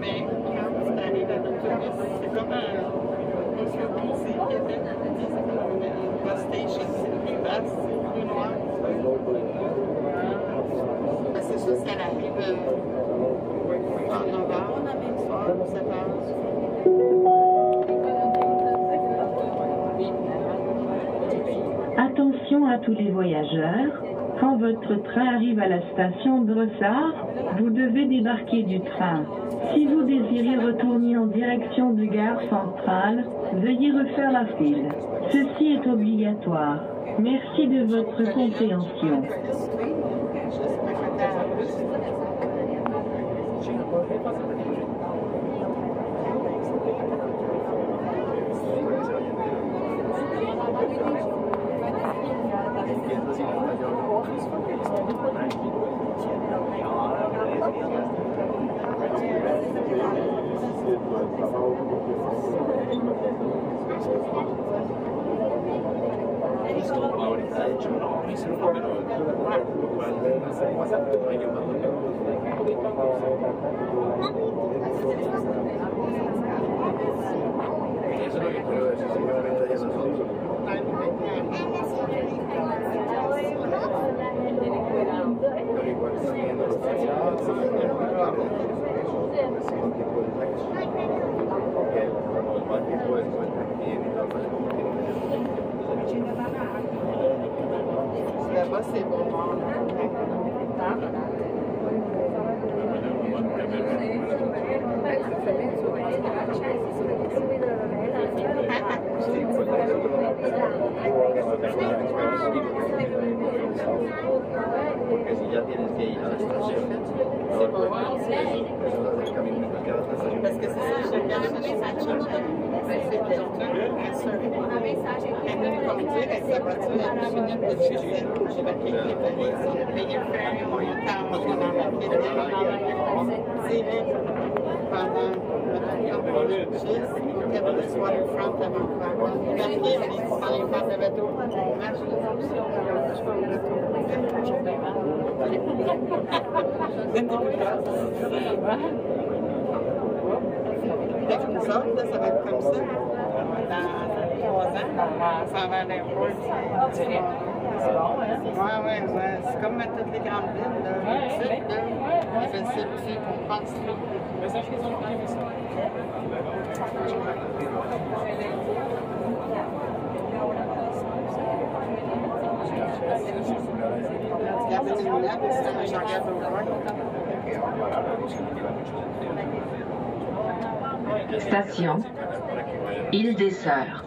Mais quand tu arrives à l'autobus, c'est comme un surprise Québec, la station, c'est plus vaste, c'est plus noir. C'est sûr qu'elle arrive en 9h, soir, 7h. Attention à tous les voyageurs, quand votre train arrive à la station de Brossard, vous devez débarquer du train. Si vous désirez retourner en direction de gare centrale, veuillez refaire la file. Ceci est obligatoire. Merci de votre compréhension. Là-bas, c'est bon. Parce que c'est ça, je regarde ça, ça change. C'est elle veut conduire avec sa voiture à 10 minutes de chez elle. J'ai marqué qu'ils ont payé le ferry, on a eu le temps, on a embarqué dedans. C'est là, pendant le Gis, au Cabinet Waterfront à Vancouver. Il a pris les parts de bateau. Marche les options, je prends le bateau. Fait que nous autres, là, ça va être comme ça. Dans 3 ans, on s'en va à l'aéroport. C'est bon, hein? Ouais. C'est comme à toutes les grandes villes, là. Je sais plus qu'on pense là. Mais ça, je qu'ils ont pris ça. Regarde les lunettes, je regarde au loin. Station Île des Sœurs.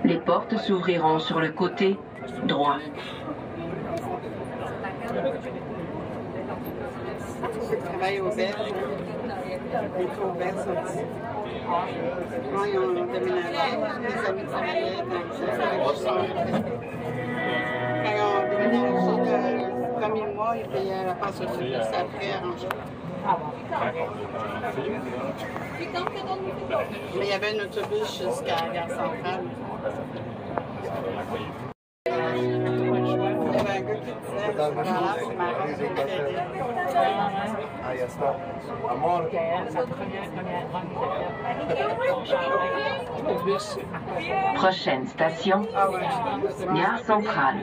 Les portes s'ouvriront sur le côté droit. Je travaille aux Belges. Les tours verts sont ici. Quand ils ont déménagé, mes amis travaillaient dans le quand ils ont déménagé, le premier mois, ils payaient la passe autobus, après arrangé. Mais il y avait un autobus jusqu'à la gare centrale. Il y avait un gars qui disait, c'est marrant, Prochaine station, gare centrale.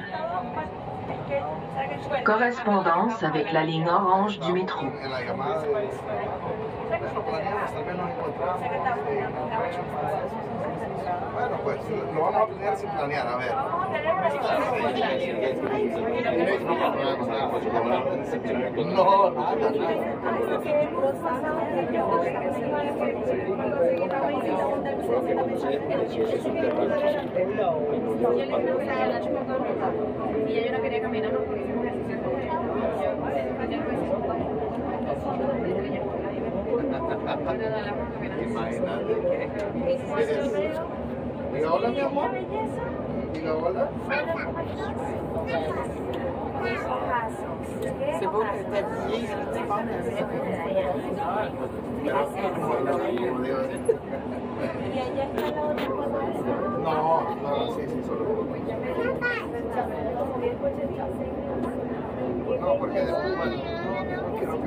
Correspondance avec la ligne orange du métro. Bueno, pues lo vamos a planear sin planear, a ver. No, nada. Imagínate. Diga, hola mi amor. ¿Y la ola? C'est beau que t'es habillé, tu parles No, sí, solo. No, porque después no quiero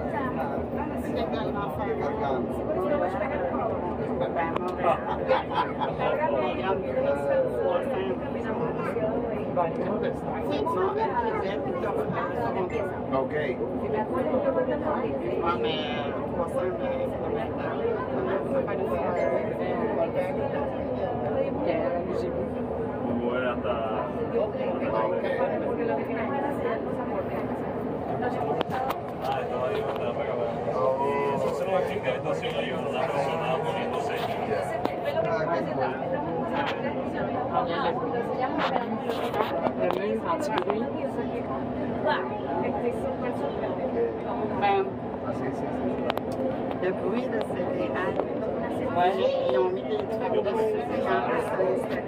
Ok. Le bruit de ces rails. Ils ont mis des trucs dessus quand ça installé.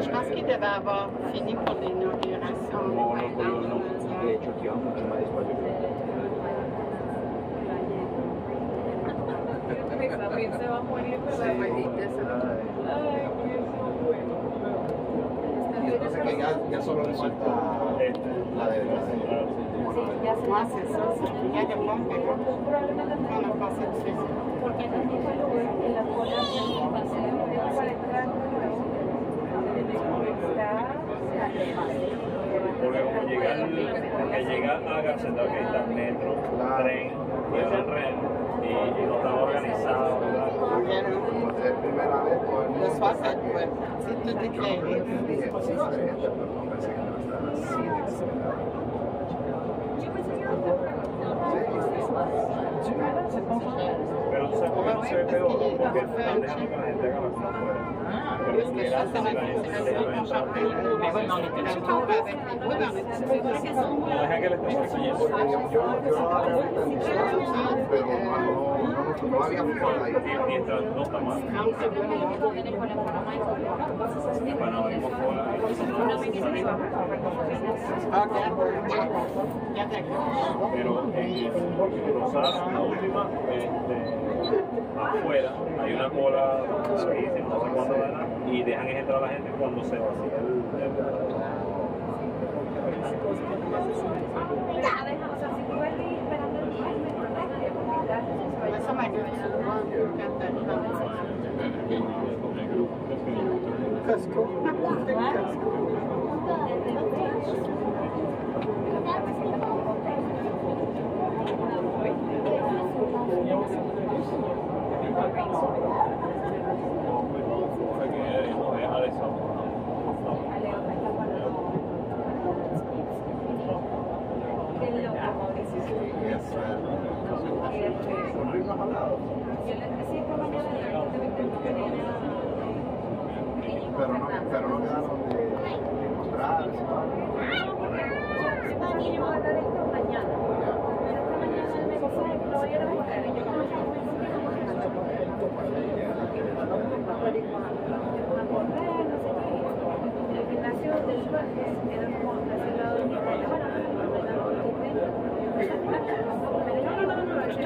Je pense qu'il devait avoir fini pour l'inauguration. Entonces que ya solo le falta la de Moi, c'est ça. Il y a des pompes que on a passé dessus. Porque como llega a Garceta, que está el metro, tren, el REM, y no está organizado. Como es primera vez, todo el mundo Le soir, ça doit être tout éclairé. dije, sí, se ve, pero no pensé que no estaba así de exagerado. Pero tú sabes por qué no se ve peor, porque están dejando que la gente haga las cosas afuera. Parce que ça, c'est la qu'on chantait. Mais oui, mais on était là autour avec les oui, mais on était sur No dejan que le estén persiguiendo. Porque yo no había visto ni siquiera, pero no había fútbol ahí. Mientras no está mal. Para no ir por fuera. Pero en Rosada, la última, afuera hay una cola larguísima, no sé cuándo dará, y dejan entrar a la gente cuando se vacía Ça m'a gueulé souvent quand t'arrives en Costco. Pero no quedaron de mostrar.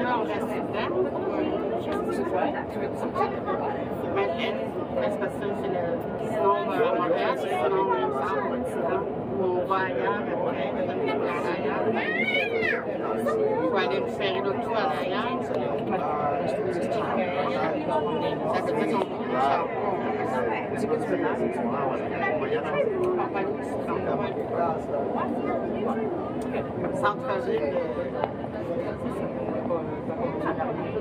On restait dedans. C'est parce que sinon on va à Montréal, sinon on est ensemble, sinon on va ailleurs après, il faut aller nous faire l'auto à l'arrière. Ça veut dire qu'on bouge centre-ville.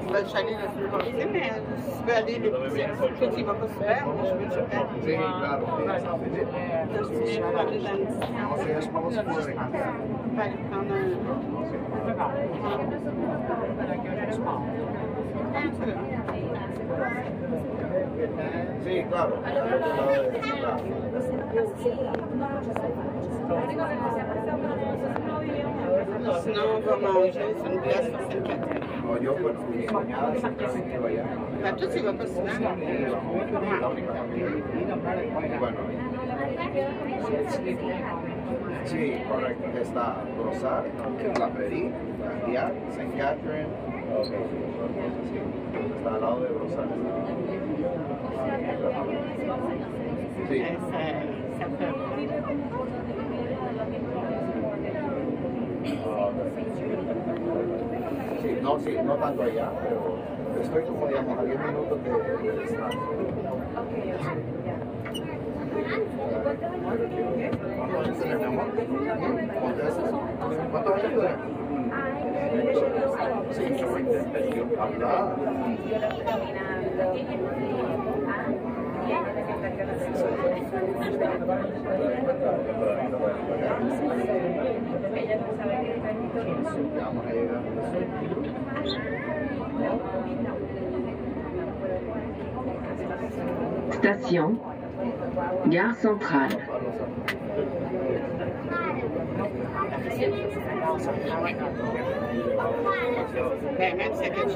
Tu vas le chalet le plus possible, mais si tu veux aller les petits, tu ne vas pas souvent, mais je veux te faire. Sí, claro. Je vais aller dans le No sé, es como si fuera de cambiar. pour aller prendre Sí, claro. Sinon, on va manger sur une place sur Sainte-Catherine. No, yo, bueno, mi cuñada siempre que vaya. Toi, tu vas pas souvent? Bueno, sí, correcto. Está Rosar, La Prairie, Gare, Saint-Catherine. Sí, está al lado de Rosar. Sí. Ça fait. Sí, no tanto allá, pero estoy como, digamos, a 10 minutos de distancia. ¿Cuántos años tenés, mi amor? ¿Cuántos años tenés? Sí, habla. Vamos a llegar. Station, gare centrale.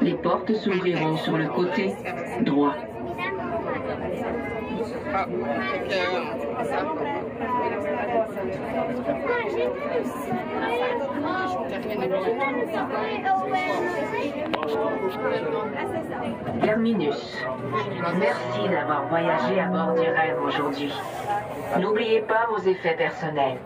Les portes s'ouvriront sur le côté droit. Terminus. Merci d'avoir voyagé à bord du REM aujourd'hui. N'oubliez pas vos effets personnels.